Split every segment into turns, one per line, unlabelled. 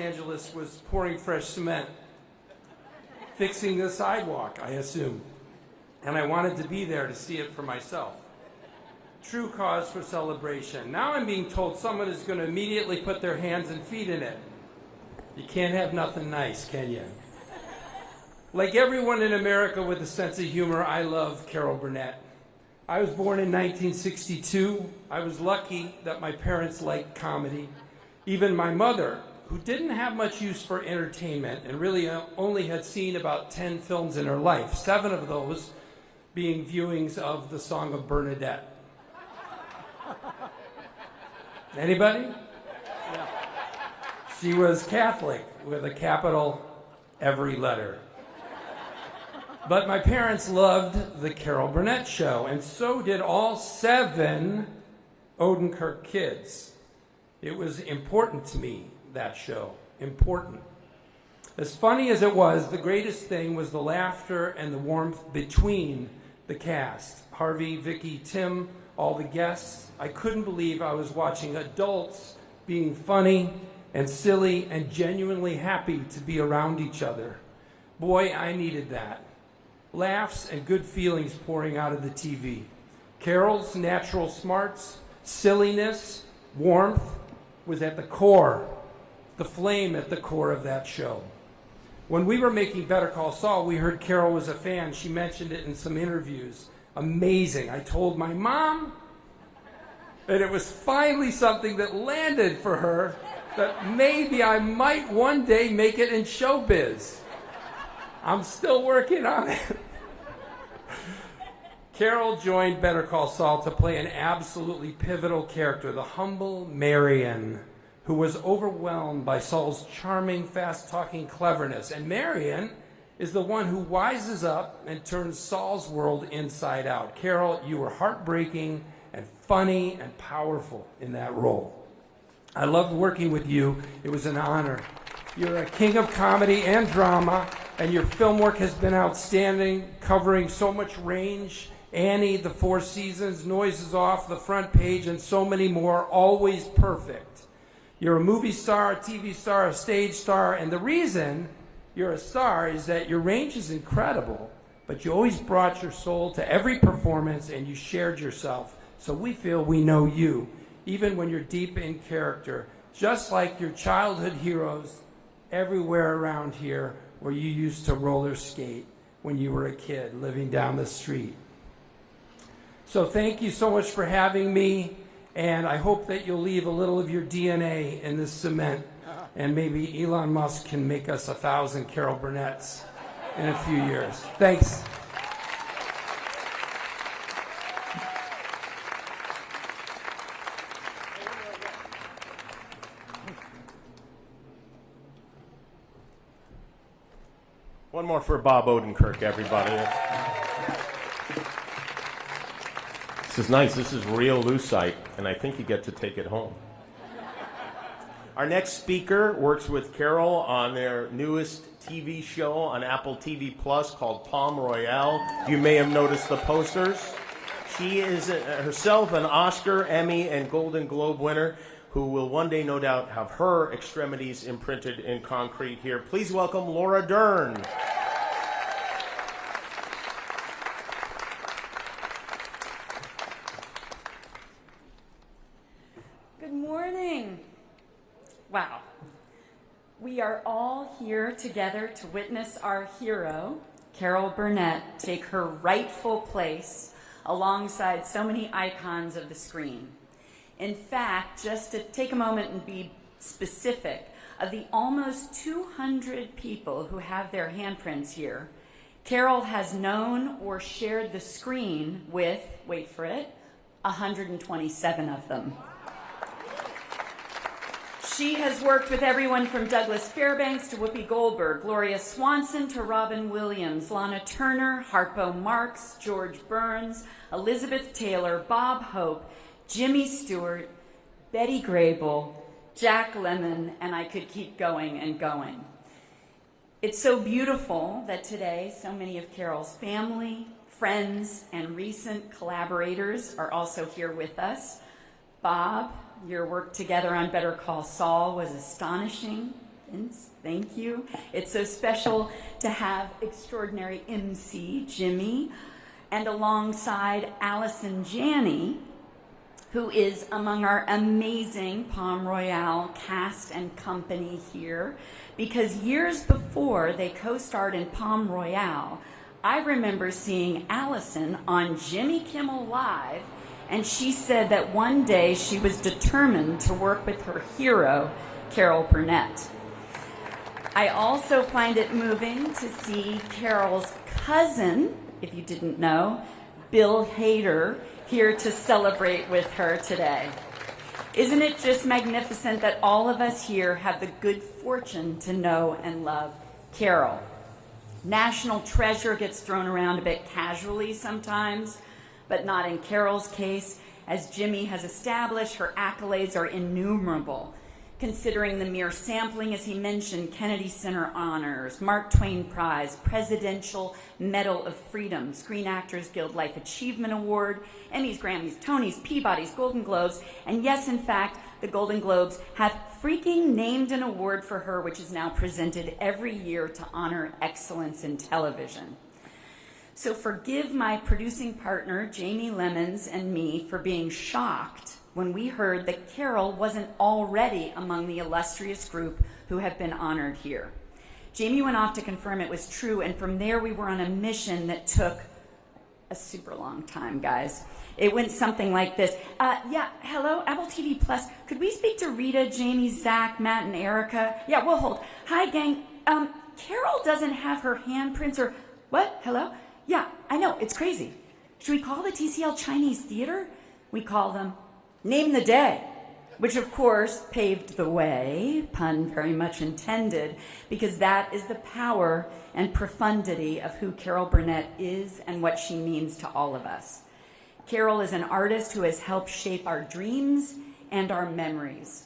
Angeles was pouring fresh cement, fixing the sidewalk, I assume. And I wanted to be there to see it for myself. True cause for celebration. Now I'm being told someone is going to immediately put their hands and feet in it. You can't have nothing nice, can you? Like everyone in America with a sense of humor, I love Carol Burnett. I was born in 1962. I was lucky that my parents liked comedy. Even my mother, who didn't have much use for entertainment and really only had seen about 10 films in her life, 7 of those being viewings of The Song of Bernadette. Anybody? Yeah. She was Catholic with a capital every letter. But my parents loved the Carol Burnett show, and so did all 7 Odenkirk kids. It was important to me, that show. Important. As funny as it was, the greatest thing was the laughter and the warmth between the cast. Harvey, Vicky, Tim, all the guests. I couldn't believe I was watching adults being funny and silly and genuinely happy to be around each other. Boy, I needed that. Laughs and good feelings pouring out of the TV. Carol's natural smarts, silliness, warmth was at the core, the flame at the core of that show. When we were making Better Call Saul, we heard Carol was a fan. She mentioned it in some interviews. Amazing. I told my mom, and it was finally something that landed for her, that maybe I might one day make it in showbiz. I'm still working on it. Carol joined Better Call Saul to play an absolutely pivotal character, the humble Marion, who was overwhelmed by Saul's charming, fast-talking cleverness. And Marion is the one who wises up and turns Saul's world inside out. Carol, you were heartbreaking and funny and powerful in that role. I loved working with you. It was an honor. You're a king of comedy and drama, and your film work has been outstanding, covering so much range. Annie, The Four Seasons, Noises Off, The Front Page, and so many more, always perfect. You're a movie star, a TV star, a stage star, and the reason you're a star is that your range is incredible, but you always brought your soul to every performance and you shared yourself. So we feel we know you, even when you're deep in character, just like your childhood heroes everywhere around here where you used to roller skate when you were a kid living down the street. So thank you so much for having me, and I hope that you'll leave a little of your DNA in this cement, and maybe Elon Musk can make us 1,000 Carol Burnett's in a few years. Thanks.
One more for Bob Odenkirk, everybody. This is nice. This is real lucite, and I think you get to take it home. Our next speaker works with Carol on their newest TV show on Apple TV Plus called Palm Royale. You may have noticed the posters. She is herself an Oscar, Emmy, and Golden Globe winner who will one day, no doubt, have her extremities imprinted in concrete here. Please welcome Laura Dern.
Good morning. Wow. We are all here together to witness our hero, Carol Burnett, take her rightful place alongside so many icons of the screen. In fact, just to take a moment and be specific, of the almost 200 people who have their handprints here, Carol has known or shared the screen with, wait for it, 127 of them. She has worked with everyone from Douglas Fairbanks to Whoopi Goldberg, Gloria Swanson to Robin Williams, Lana Turner, Harpo Marx, George Burns, Elizabeth Taylor, Bob Hope, Jimmy Stewart, Betty Grable, Jack Lemmon, and I could keep going and going. It's so beautiful that today so many of Carol's family, friends, and recent collaborators are also here with us. Bob, your work together on Better Call Saul was astonishing. Vince, thank you. It's so special to have extraordinary MC Jimmy, and alongside Allison Janney, who is among our amazing Palm Royale cast and company here, because years before they co-starred in Palm Royale, I remember seeing Allison on Jimmy Kimmel Live, and she said that one day she was determined to work with her hero, Carol Burnett. I also find it moving to see Carol's cousin, if you didn't know, Bill Hader, here to celebrate with her today. Isn't it just magnificent that all of us here have the good fortune to know and love Carol? National treasure gets thrown around a bit casually sometimes, but not in Carol's case. As Jimmy has established, her accolades are innumerable. Considering the mere sampling, as he mentioned, Kennedy Center Honors, Mark Twain Prize, Presidential Medal of Freedom, Screen Actors Guild Life Achievement Award, Emmys, Grammys, Tonys, Peabodys, Golden Globes, and yes, in fact, the Golden Globes have freaking named an award for her, which is now presented every year to honor excellence in television. So forgive my producing partner, Jamie Lemons, and me for being shocked when we heard that Carol wasn't already among the illustrious group who have been honored here. Jamie went off to confirm it was true, and from there we were on a mission that took a super long time, guys. It went something like this. Yeah, hello, Apple TV Plus. Could we speak to Rita, Jamie, Zach, Matt, and Erica? Yeah, we'll hold. Hi, gang. Carol doesn't have her handprints or... What? Hello? Yeah, I know, it's crazy. Should we call the TCL Chinese Theater? We call them Name the Day, which of course paved the way, pun very much intended, because that is the power and profundity of who Carol Burnett is and what she means to all of us. Carol is an artist who has helped shape our dreams and our memories,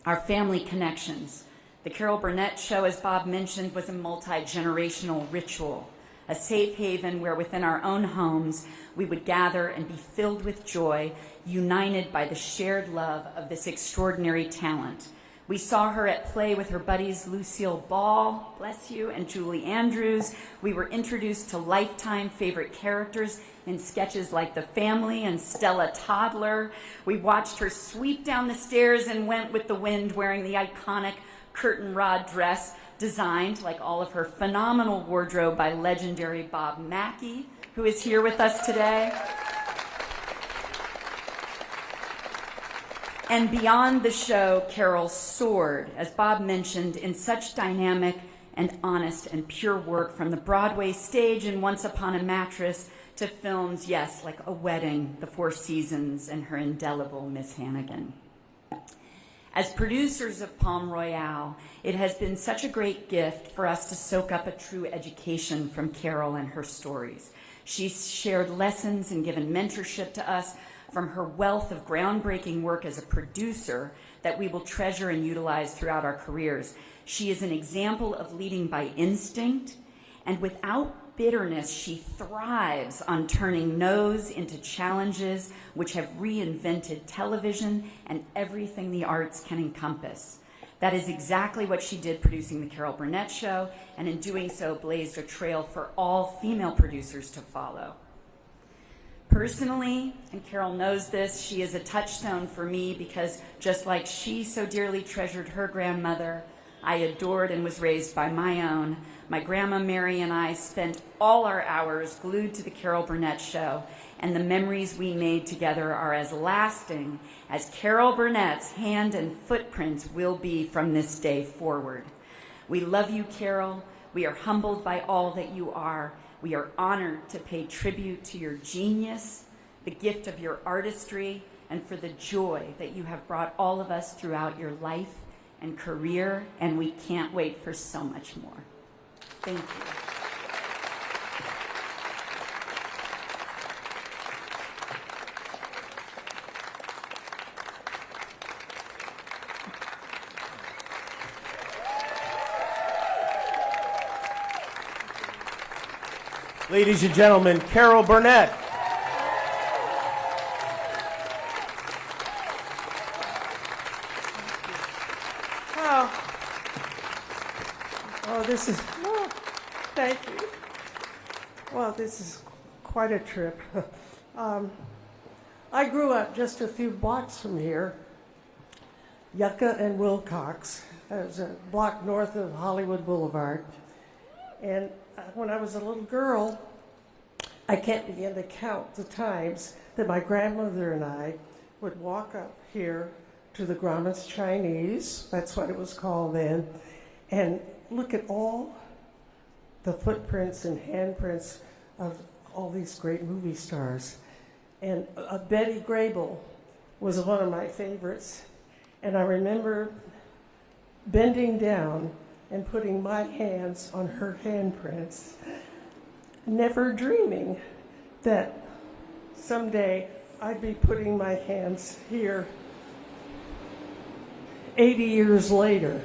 our family connections. The Carol Burnett Show, as Bob mentioned, was a multi-generational ritual, a safe haven where within our own homes we would gather and be filled with joy, united by the shared love of this extraordinary talent. We saw her at play with her buddies Lucille Ball, bless you, and Julie Andrews. We were introduced to lifetime favorite characters in sketches like The Family and Stella Toddler. We watched her sweep down the stairs and went with the wind wearing the iconic curtain rod dress designed, like all of her phenomenal wardrobe, by legendary Bob Mackie, who is here with us today. And beyond the show, Carol soared, as Bob mentioned, in such dynamic and honest and pure work, from the Broadway stage and Once Upon a Mattress to films, yes, like A Wedding, The Four Seasons, and her indelible Miss Hannigan. As producers of Palm Royale, it has been such a great gift for us to soak up a true education from Carol and her stories. She's shared lessons and given mentorship to us from her wealth of groundbreaking work as a producer that we will treasure and utilize throughout our careers. She is an example of leading by instinct, and without bitterness, she thrives on turning no's into challenges which have reinvented television and everything the arts can encompass. That is exactly what she did producing The Carol Burnett Show, and in doing so blazed a trail for all female producers to follow. Personally, and Carol knows this, she is a touchstone for me because just like she so dearly treasured her grandmother, I adored and was raised by my own. My grandma Mary and I spent all our hours glued to The Carol Burnett Show, and the memories we made together are as lasting as Carol Burnett's hand and footprints will be from this day forward. We love you, Carol. We are humbled by all that you are. We are honored to pay tribute to your genius, the gift of your artistry, and for the joy that you have brought all of us throughout your life and career, and we can't wait for so much more. Thank you.
Ladies and gentlemen, Carol Burnett.
Thank you. Well, this is quite a trip. I grew up just a few blocks from here, Yucca and Wilcox. It was a block north of Hollywood Boulevard. And when I was a little girl, I can't begin to count the times that my grandmother and I would walk up here to the Grauman's Chinese, that's what it was called then, and look at all the footprints and handprints of all these great movie stars. And Betty Grable was one of my favorites. And I remember bending down and putting my hands on her handprints, never dreaming that someday I'd be putting my hands here 80 years later.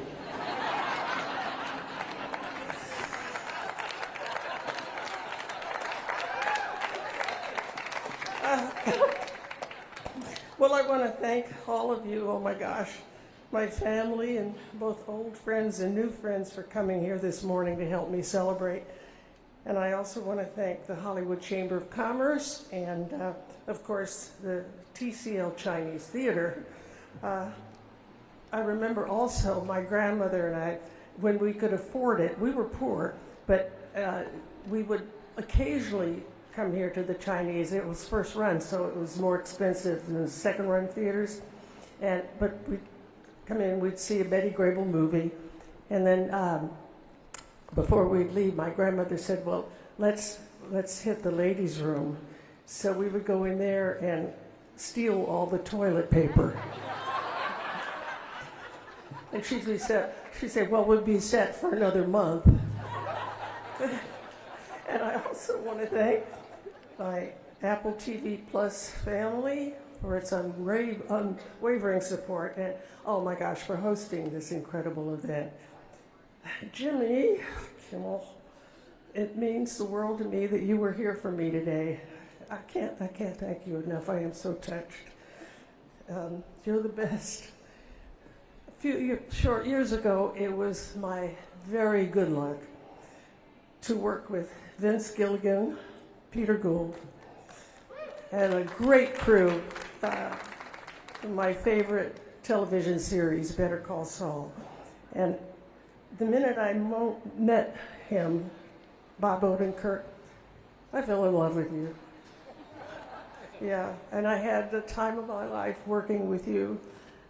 Well, I want to thank all of you, oh my gosh, my family and both old friends and new friends for coming here this morning to help me celebrate. And I also want to thank the Hollywood Chamber of Commerce and, of course, the TCL Chinese Theater. I remember also my grandmother and I, when we could afford it, we were poor, but we would occasionally come here to the Chinese. It was first run, so it was more expensive than the second run theaters. But we'd come in, we'd see a Betty Grable movie, and then before we'd leave, my grandmother said, well, let's hit the ladies' room. So we would go in there and steal all the toilet paper. And she'd say, well, we'll be set for another month. And I also want to thank my Apple TV Plus family for its unwavering support, and oh my gosh, for hosting this incredible event. Jimmy Kimmel, it means the world to me that you were here for me today. I can't thank you enough. I am so touched. You're the best. A few short years ago, it was my very good luck to work with Vince Gilligan, Peter Gould, and a great crew in my favorite television series, Better Call Saul. And the minute I met him, Bob Odenkirk, I fell in love with you. Yeah, and I had the time of my life working with you,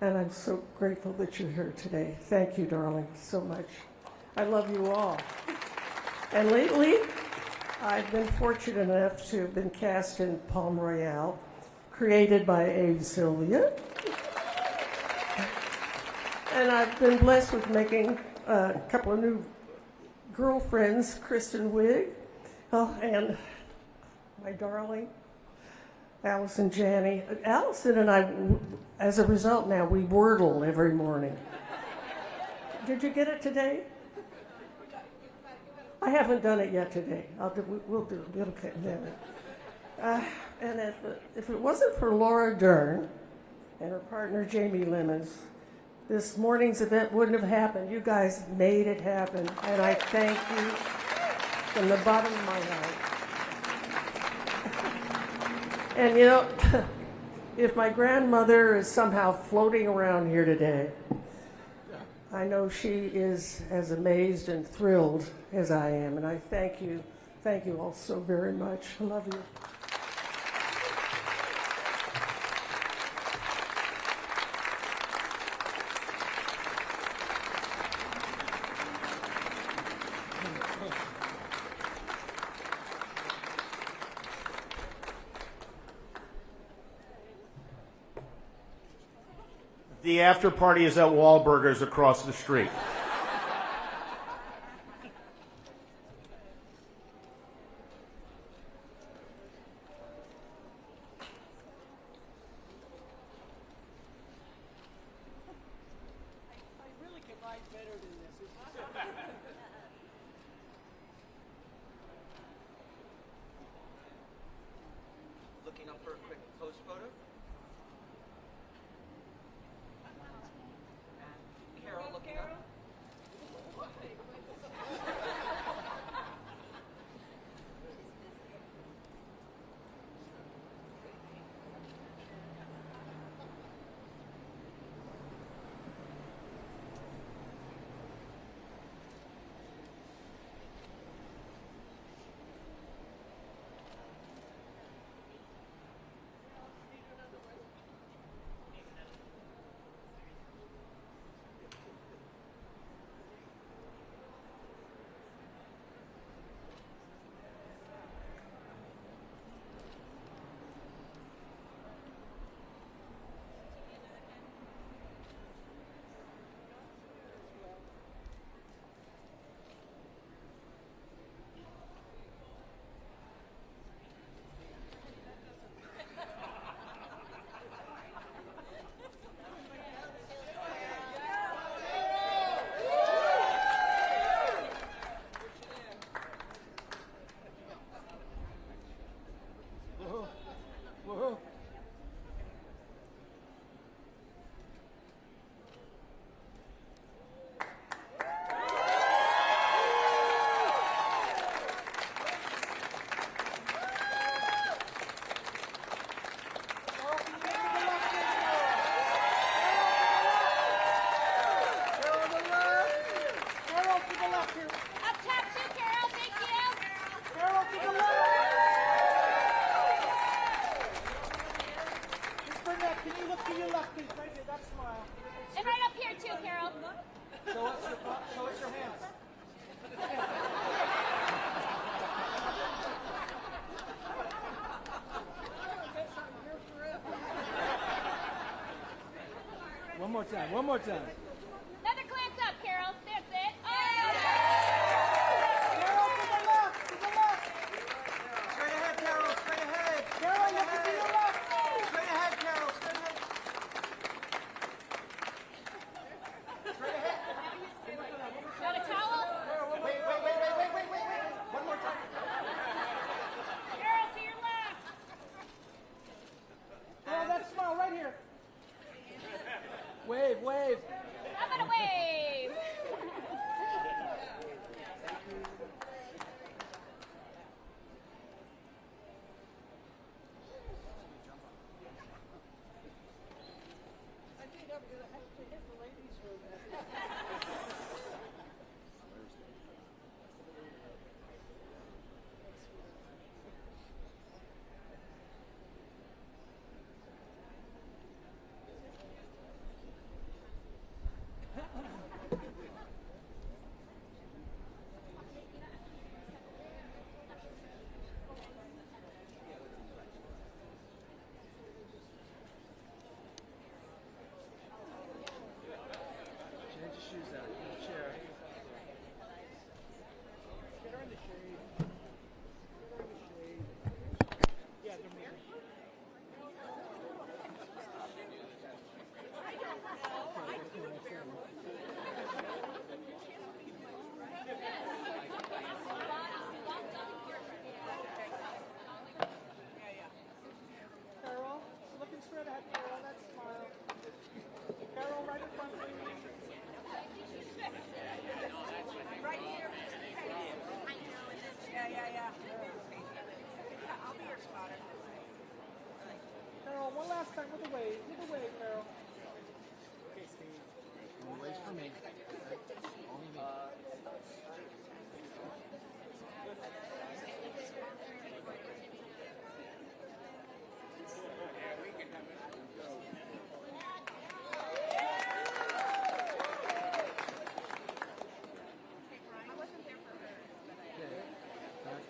and I'm so grateful that you're here today. Thank you, darling, so much. I love you all. And lately, I've been fortunate enough to have been cast in Palm Royale, created by Abe Sylvia. And I've been blessed with making a couple of new girlfriends, Kristen Wiig, and my darling, Allison Janney. Allison and I, as a result now, we wordle every morning. Did you get it today? I haven't done it yet today. We'll do it. It'll get there. And if it wasn't for Laura Dern and her partner Jamie Lemons, this morning's event wouldn't have happened. You guys made it happen, and I thank you from the bottom of my heart. And you know, if my grandmother is somehow floating around here today, I know she is as amazed and thrilled as I am, and I thank you all so very much. I love you.
The after party is at Wahlburgers across the street.
Looking up for a quick post photo. And Carol looking up.
time. One more time.
Another glance up, Carol. That's it. Oh!
Carol, to the left. To the left.
Straight ahead, Carol. Straight ahead.
Carol, look to your left.
Straight ahead, Carol. Straight ahead. Straight ahead.
Got a towel?
Wait. One more time.
Carol, to your left.
Carol, that smile right here. Wave, wave.
How about a wave?
Change your shoes out. Get a chair. Get her in the shade. Get her in the shade. Yeah, they're moving. Carol, looking straight ahead, Carol. That smile. Carol, right in front of you.
Right here. Yeah. I'll be your spotter.
Carol, one last time with a wave. With a wave, Carol.
Okay, Steve. Only waits for me. Only me.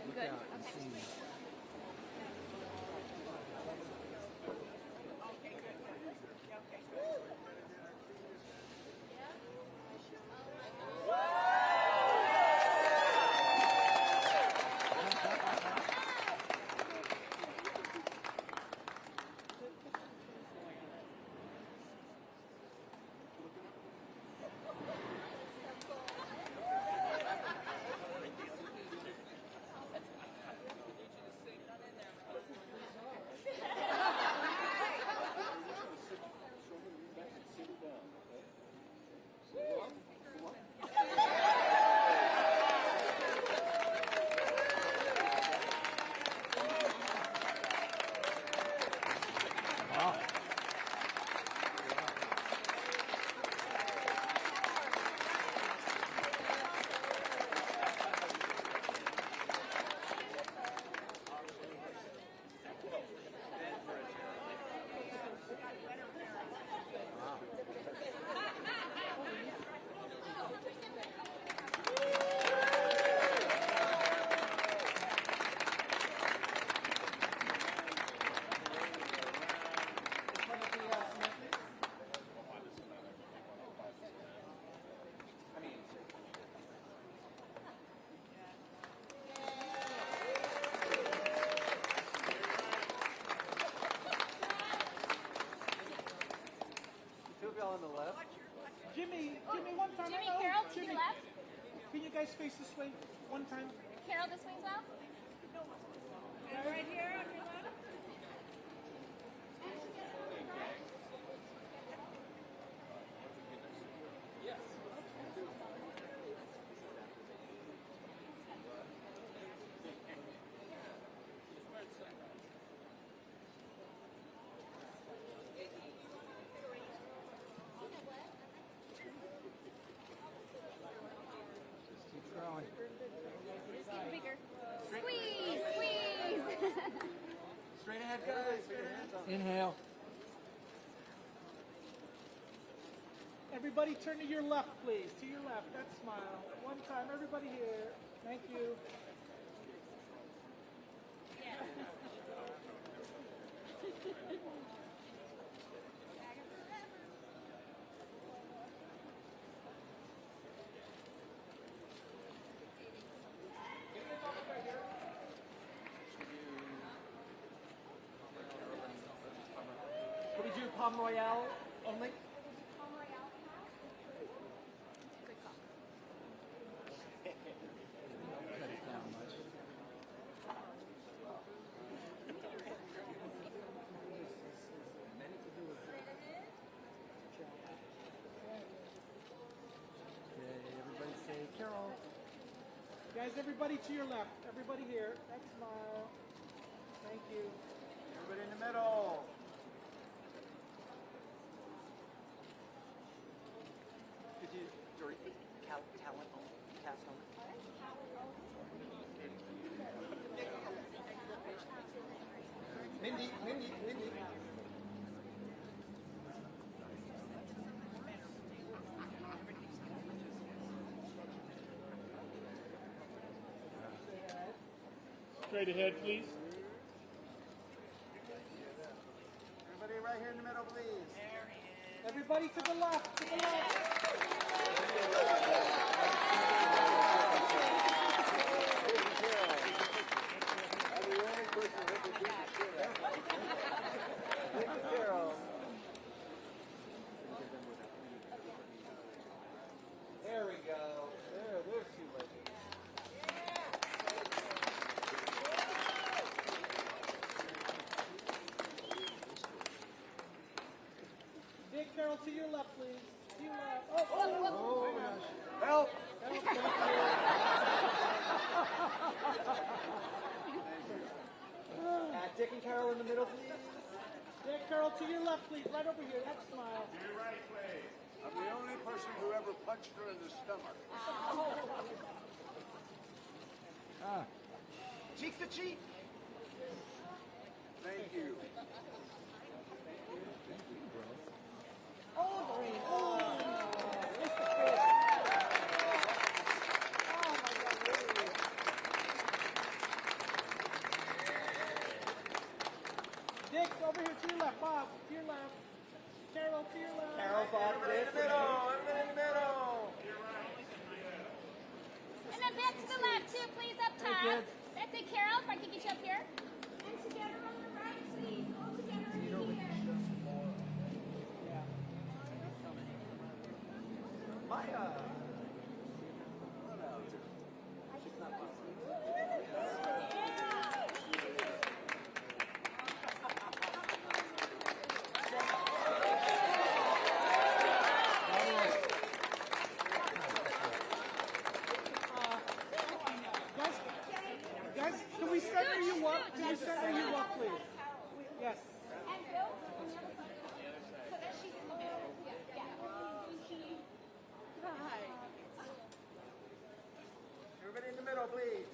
Look out and see me.
On the left.
Jimmy, one time.
Jimmy,
Oh,
Carol, to
Jimmy.
your left.
Can you guys face this way one time?
Carol, this wing's out.
And right here on your left.
Keep growing.
Get bigger. Squeeze, squeeze.
Straight ahead, guys. Straight ahead.
Inhale.
Everybody turn to your left, please. To your left. That smile. One time. Everybody here. Thank you. Palm Royale only?
Cut it down much. Okay, everybody say Carol.
Guys, everybody to your left. Everybody here. That smile. Thank you.
Everybody in the middle. Could you, Dory, talent only, cast only? Mindy.
Straight ahead, please.
Everybody right here in the middle, please.
Everybody to the left. To the left.
There we go. There's two ladies.
Dick, Carol, to your left, please. To your left. Oh,
Help! Dick and Carol in the middle, please.
Dick, Carol, to your left, please. Right over here. That smile.
To your right, please. I'm the only person who ever punched her in the stomach.
Cheek to cheek.
Thank you.
Oh, Doreen. Oh, Dick, over here to your left. Bob, to your left. Carol, to your left.
Carol, Bob, everybody in the middle. Everybody in the middle.
And then back to the left too, please, up top. That's it, Carol, if I can get you up here.
And together on the right, please. All together in here.
My,
Guys, can we center you up? Can we center you up, please? Yes.
And Bill, on the other side. So that she's in the middle. Yeah. Hi.
everybody in the middle, please.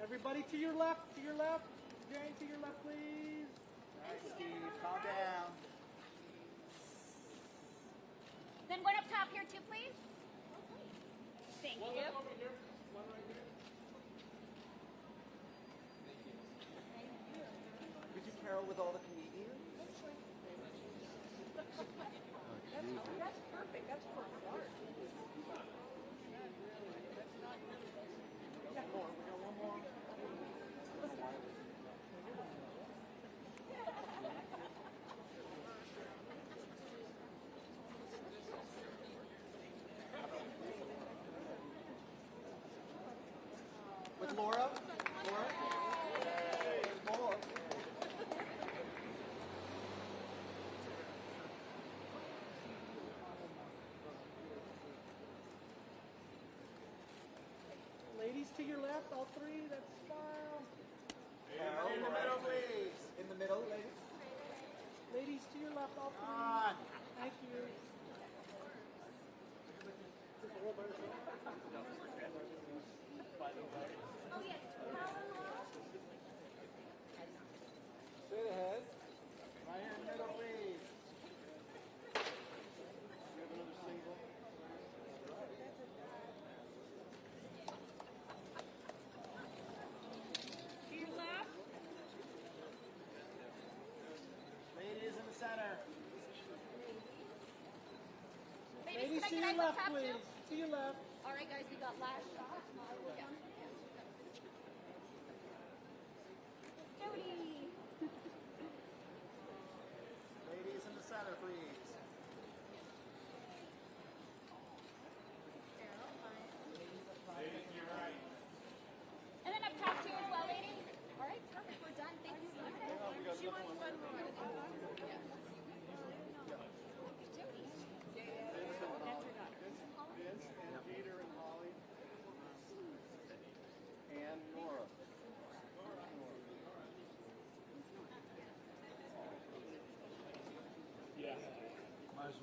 Everybody to your left. To your left. Jane, to your left, please.
All right, Steve, calm down.
Then one up top here too, please. Thank you.
Could you carol with all the comedians?
That's perfect. That's perfect art.
We got more. We got one more. With Laura? Laura? More.
Ladies to your left, all three. That smile.
In the middle, please. In the middle, ladies.
Ladies to your left, all
Come
three.
on.
Thank you.
Oh, yes.
Straight ahead. Right here in the middle, please. We have another single.
To your left.
Ladies in the center.
Ladies,
Ladies
can
to
I
your
get eyes up
left,
top too?
please. To your left.
All right, guys, we got last shot. Yeah. Jody.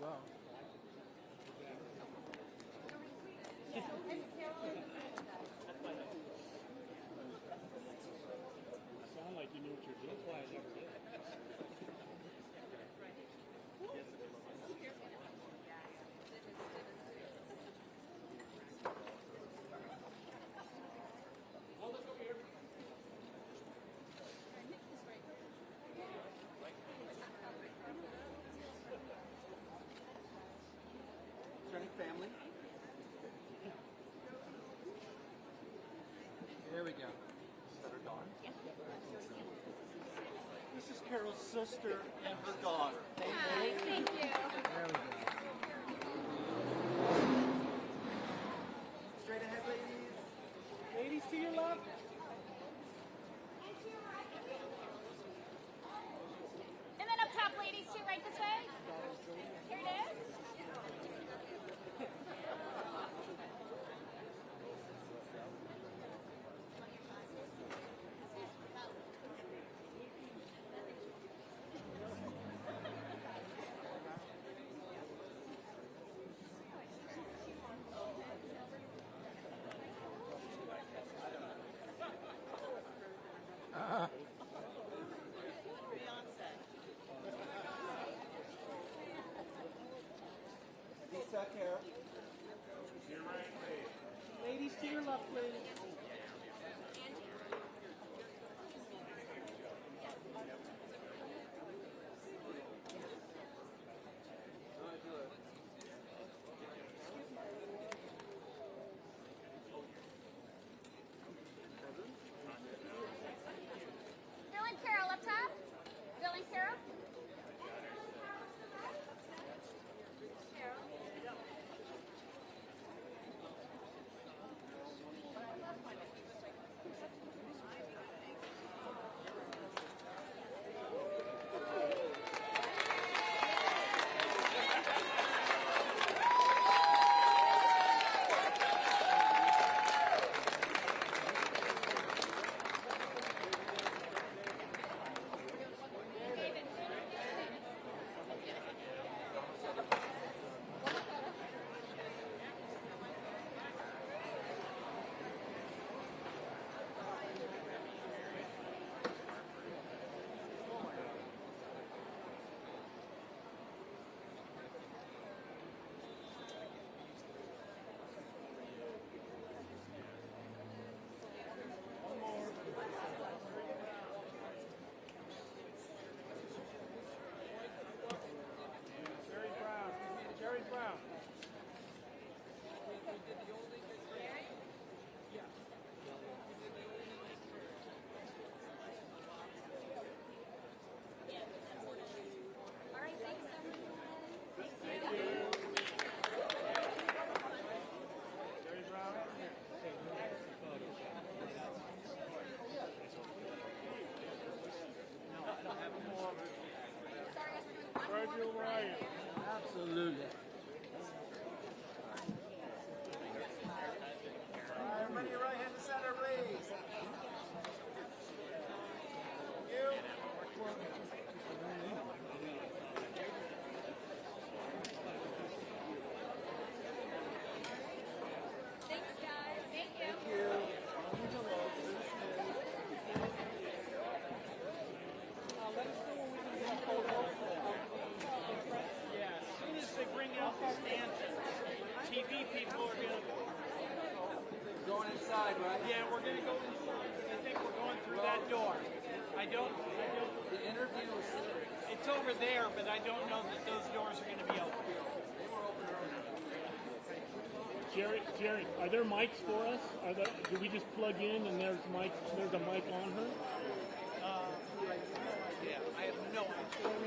well. Sound like you knew what you're doing. That's why I never did.
Is there any family? There we go. Is that her daughter? This is Carol's sister and her daughter.
Hi, thank you.
There we go. Straight ahead, ladies.
Ladies to your left.
And then up top, ladies, too, right this way. Here it is.
Lisa, Carol.
Ladies to your left, please.
Bill and Carol up top. Bill and Carol.
Jerry Brown.
All right, thanks, everyone. Thank you.
Jerry Brown. Virgil Ryan.
Absolutely. All right, everybody, your right hand to center, please. You.
Thanks, guys. Thank you.
Thank you.
Let us know when we can get a photo. Yeah, as soon as they bring out the stanchions, TV people are going to...
Going inside, right?
Yeah, we're going to go inside. I think we're going through that door. I don't...
The interview is...
It's over there, but I don't know that those doors are going to be open.
They were open earlier.
Jerry, are there mics for us? Do we just plug in and there's a mic on her?
Yeah, I have no idea.